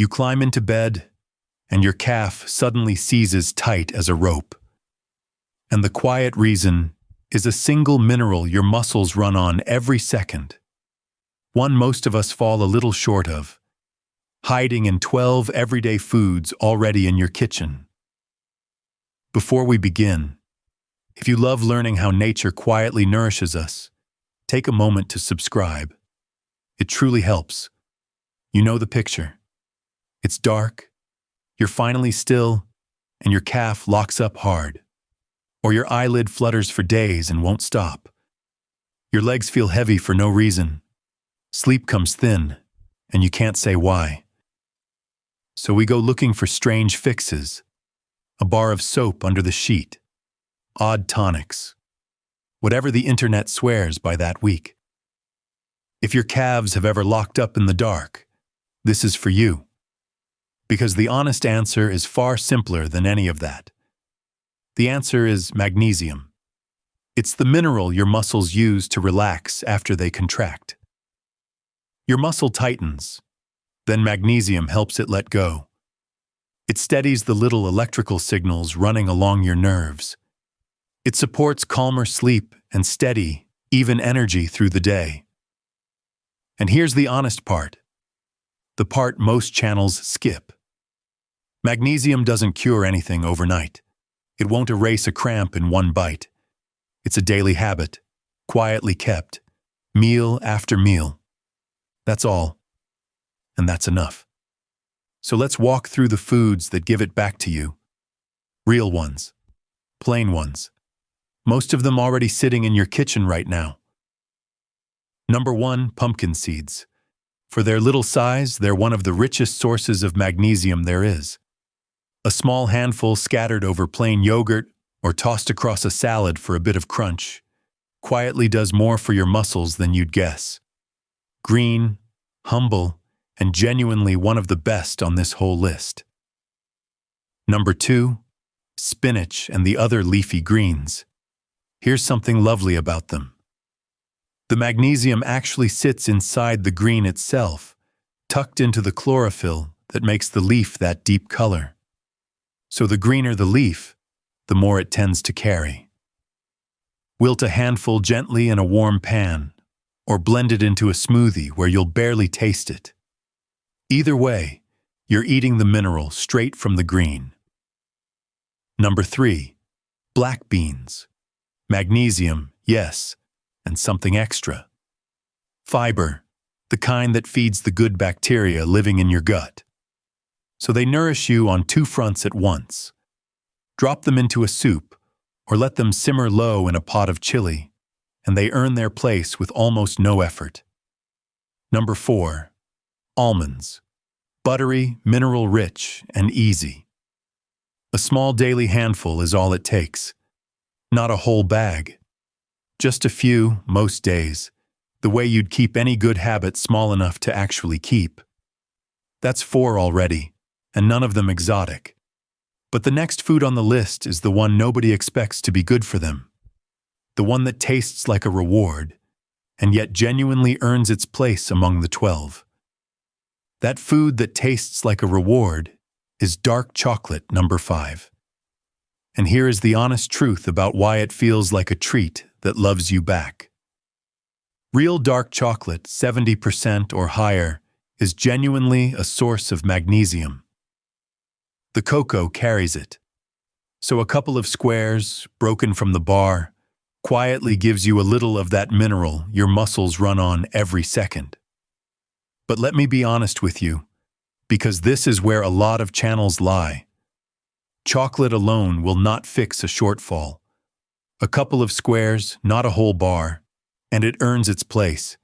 You climb into bed, and your calf suddenly seizes tight as a rope. And the quiet reason is a single mineral your muscles run on every second. One most of us fall a little short of, hiding in 12 everyday foods already in your kitchen. Before we begin, if you love learning how nature quietly nourishes us, take a moment to subscribe. It truly helps. You know the picture. It's dark, you're finally still, and your calf locks up hard. Or your eyelid flutters for days and won't stop. Your legs feel heavy for no reason. Sleep comes thin, and you can't say why. So we go looking for strange fixes. A bar of soap under the sheet. Odd tonics. Whatever the internet swears by that week. If your calves have ever locked up in the dark, this is for you. Because the honest answer is far simpler than any of that. The answer is magnesium. It's the mineral your muscles use to relax after they contract. Your muscle tightens, then magnesium helps it let go. It steadies the little electrical signals running along your nerves. It supports calmer sleep and steady, even energy through the day. And here's the honest part. The part most channels skip. Magnesium doesn't cure anything overnight. It won't erase a cramp in one bite. It's a daily habit, quietly kept, meal after meal. That's all. And that's enough. So let's walk through the foods that give it back to you. Real ones. Plain ones. Most of them already sitting in your kitchen right now. Number 1, pumpkin seeds. For their little size, they're one of the richest sources of magnesium there is. A small handful scattered over plain yogurt or tossed across a salad for a bit of crunch quietly does more for your muscles than you'd guess. Green, humble, and genuinely one of the best on this whole list. Number 2, spinach and the other leafy greens. Here's something lovely about them. The magnesium actually sits inside the green itself, tucked into the chlorophyll that makes the leaf that deep color. So the greener the leaf, the more it tends to carry. Wilt a handful gently in a warm pan, or blend it into a smoothie where you'll barely taste it. Either way, you're eating the mineral straight from the green. Number 3, black beans. Magnesium, yes, and something extra. Fiber, the kind that feeds the good bacteria living in your gut. So they nourish you on 2 fronts at once. Drop them into a soup, or let them simmer low in a pot of chili, and they earn their place with almost no effort. Number 4, almonds. Buttery, mineral-rich, and easy. A small daily handful is all it takes. Not a whole bag. Just a few, most days, the way you'd keep any good habit small enough to actually keep. That's 4 already, and none of them exotic. But the next food on the list is the one nobody expects to be good for them. The one that tastes like a reward, and yet genuinely earns its place among the 12. That food that tastes like a reward is dark chocolate, number 5. And here is the honest truth about why it feels like a treat that loves you back. Real dark chocolate, 70% or higher, is genuinely a source of magnesium. The cocoa carries it. So a couple of squares, broken from the bar, quietly gives you a little of that mineral your muscles run on every second. But let me be honest with you, because this is where a lot of channels lie. Chocolate alone will not fix a shortfall. A couple of squares, not a whole bar, and it earns its place.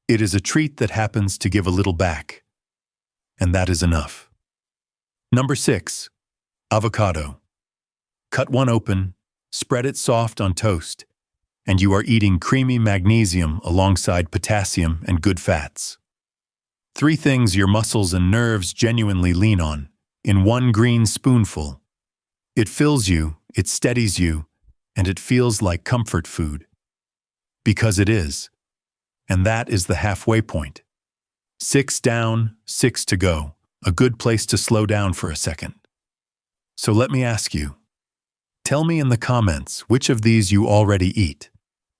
It is a treat that happens to give a little back. And that is enough. Number 6, avocado. Cut one open, spread it soft on toast, and you are eating creamy magnesium alongside potassium and good fats. 3 things your muscles and nerves genuinely lean on, in one green spoonful. It fills you, it steadies you, and it feels like comfort food. Because it is. And that is the halfway point. 6 down, 6 to go. a good place to slow down for a second. So let me ask you, tell me in the comments which of these you already eat,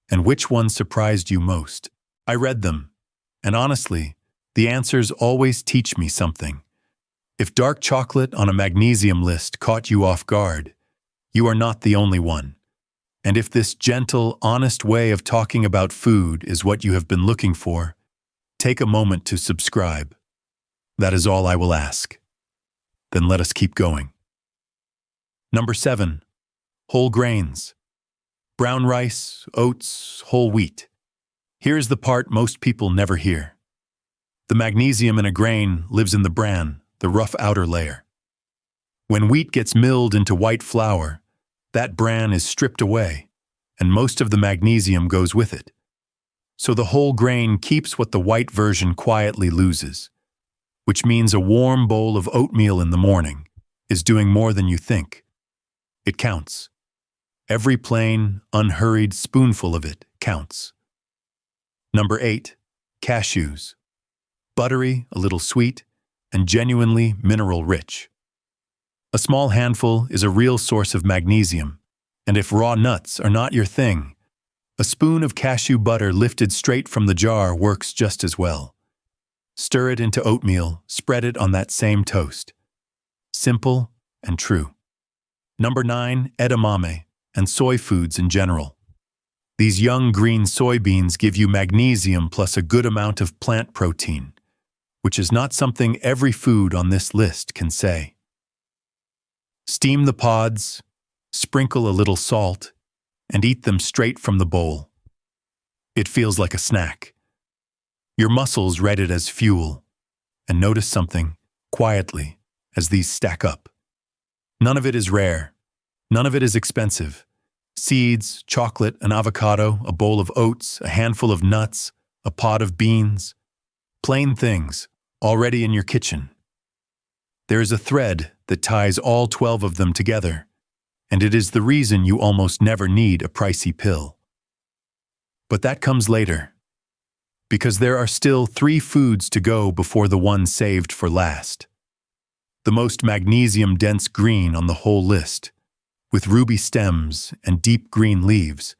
and which one surprised you most. I read them, and honestly, the answers always teach me something. If dark chocolate on a magnesium list caught you off guard, you are not the only one. And if this gentle, honest way of talking about food is what you have been looking for, take a moment to subscribe. That is all I will ask. Then let us keep going. Number 7. Whole grains. Brown rice, oats, whole wheat. Here's the part most people never hear. The magnesium in a grain lives in the bran, the rough outer layer. When wheat gets milled into white flour, that bran is stripped away, and most of the magnesium goes with it. So the whole grain keeps what the white version quietly loses, which means a warm bowl of oatmeal in the morning is doing more than you think. It counts. Every plain, unhurried spoonful of it counts. Number 8. Cashews. Buttery, a little sweet, and genuinely mineral-rich. A small handful is a real source of magnesium, and if raw nuts are not your thing, a spoon of cashew butter lifted straight from the jar works just as well. Stir it into oatmeal, spread it on that same toast. Simple and true. Number 9. Edamame, and soy foods in general. These young green soybeans give you magnesium plus a good amount of plant protein, which is not something every food on this list can say. Steam the pods, sprinkle a little salt, and eat them straight from the bowl. It feels like a snack. Your muscles read it as fuel, and notice something, quietly, as these stack up. None of it is rare. None of it is expensive. Seeds, chocolate, an avocado, a bowl of oats, a handful of nuts, a pod of beans. Plain things, already in your kitchen. There is a thread that ties all 12 of them together, and it is the reason you almost never need a pricey pill. But that comes later, because there are still 3 foods to go before the one saved for last. The most magnesium-dense green on the whole list, with ruby stems and deep green leaves.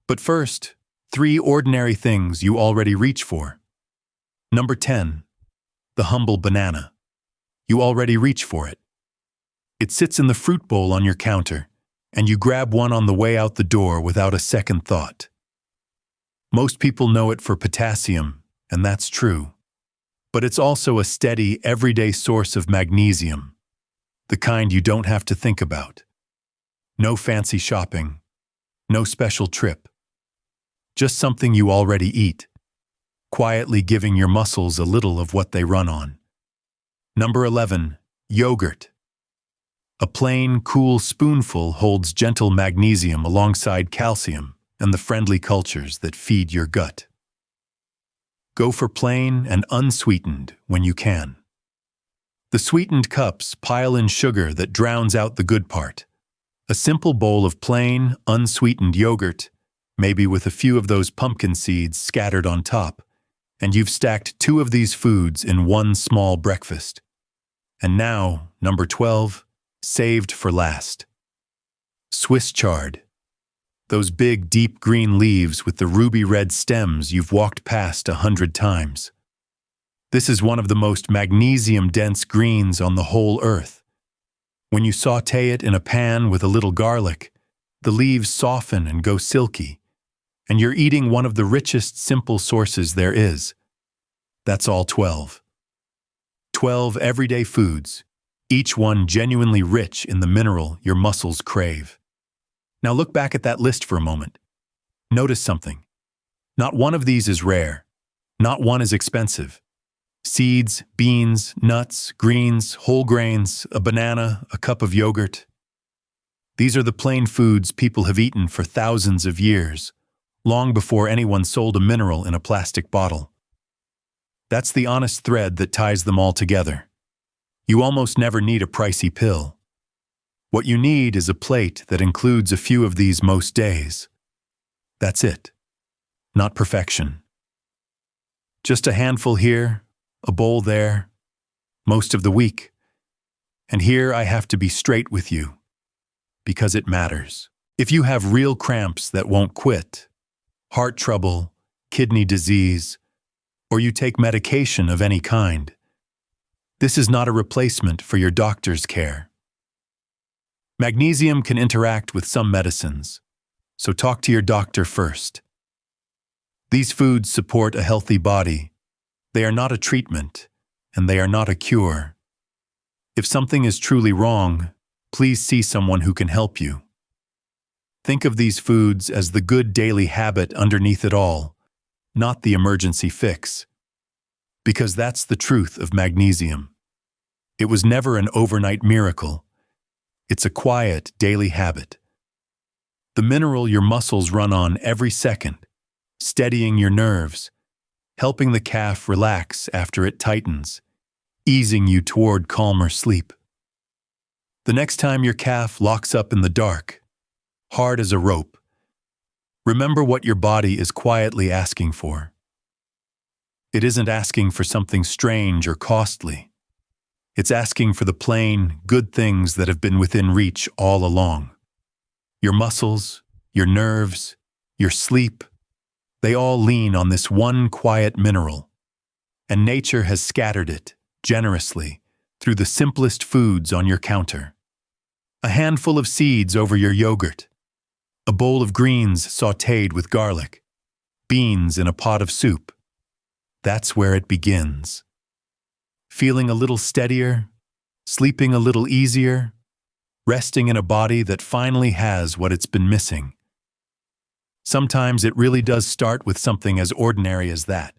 But first, 3 ordinary things you already reach for. Number 10. The humble banana. You already reach for it. It sits in the fruit bowl on your counter, and you grab one on the way out the door without a second thought. Most people know it for potassium, and that's true. But it's also a steady, everyday source of magnesium, the kind you don't have to think about. No fancy shopping, no special trip. Just something you already eat, quietly giving your muscles a little of what they run on. Number 11. Yogurt. A plain, cool spoonful holds gentle magnesium alongside calcium and the friendly cultures that feed your gut. Go for plain and unsweetened when you can. The sweetened cups pile in sugar that drowns out the good part. A simple bowl of plain, unsweetened yogurt, maybe with a few of those pumpkin seeds scattered on top, and you've stacked 2 of these foods in one small breakfast. And now, number 12, saved for last. Swiss chard. Those big, deep green leaves with the ruby red stems you've walked past 100 times. This is one of the most magnesium-dense greens on the whole earth. When you saute it in a pan with a little garlic, the leaves soften and go silky, and you're eating one of the richest simple sources there is. That's all 12. 12 everyday foods, each one genuinely rich in the mineral your muscles crave. Now look back at that list for a moment. Notice something. Not one of these is rare. Not one is expensive. Seeds, beans, nuts, greens, whole grains, a banana, a cup of yogurt. These are the plain foods people have eaten for thousands of years, long before anyone sold a mineral in a plastic bottle. That's the honest thread that ties them all together. You almost never need a pricey pill. What you need is a plate that includes a few of these most days. That's it. Not perfection. Just a handful here, a bowl there, most of the week. And here I have to be straight with you, because it matters. If you have real cramps that won't quit, heart trouble, kidney disease, or you take medication of any kind, this is not a replacement for your doctor's care. Magnesium can interact with some medicines, so talk to your doctor first. These foods support a healthy body. They are not a treatment, and they are not a cure. If something is truly wrong, please see someone who can help you. Think of these foods as the good daily habit underneath it all, not the emergency fix. Because that's the truth of magnesium. It was never an overnight miracle. It's a quiet daily habit. The mineral your muscles run on every second, steadying your nerves, helping the calf relax after it tightens, easing you toward calmer sleep. The next time your calf locks up in the dark, hard as a rope, remember what your body is quietly asking for. It isn't asking for something strange or costly. It's asking for the plain, good things that have been within reach all along. Your muscles, your nerves, your sleep, they all lean on this one quiet mineral, and nature has scattered it generously through the simplest foods on your counter. A handful of seeds over your yogurt, a bowl of greens sautéed with garlic, beans in a pot of soup. That's where it begins. Feeling a little steadier, sleeping a little easier, resting in a body that finally has what it's been missing. Sometimes it really does start with something as ordinary as that.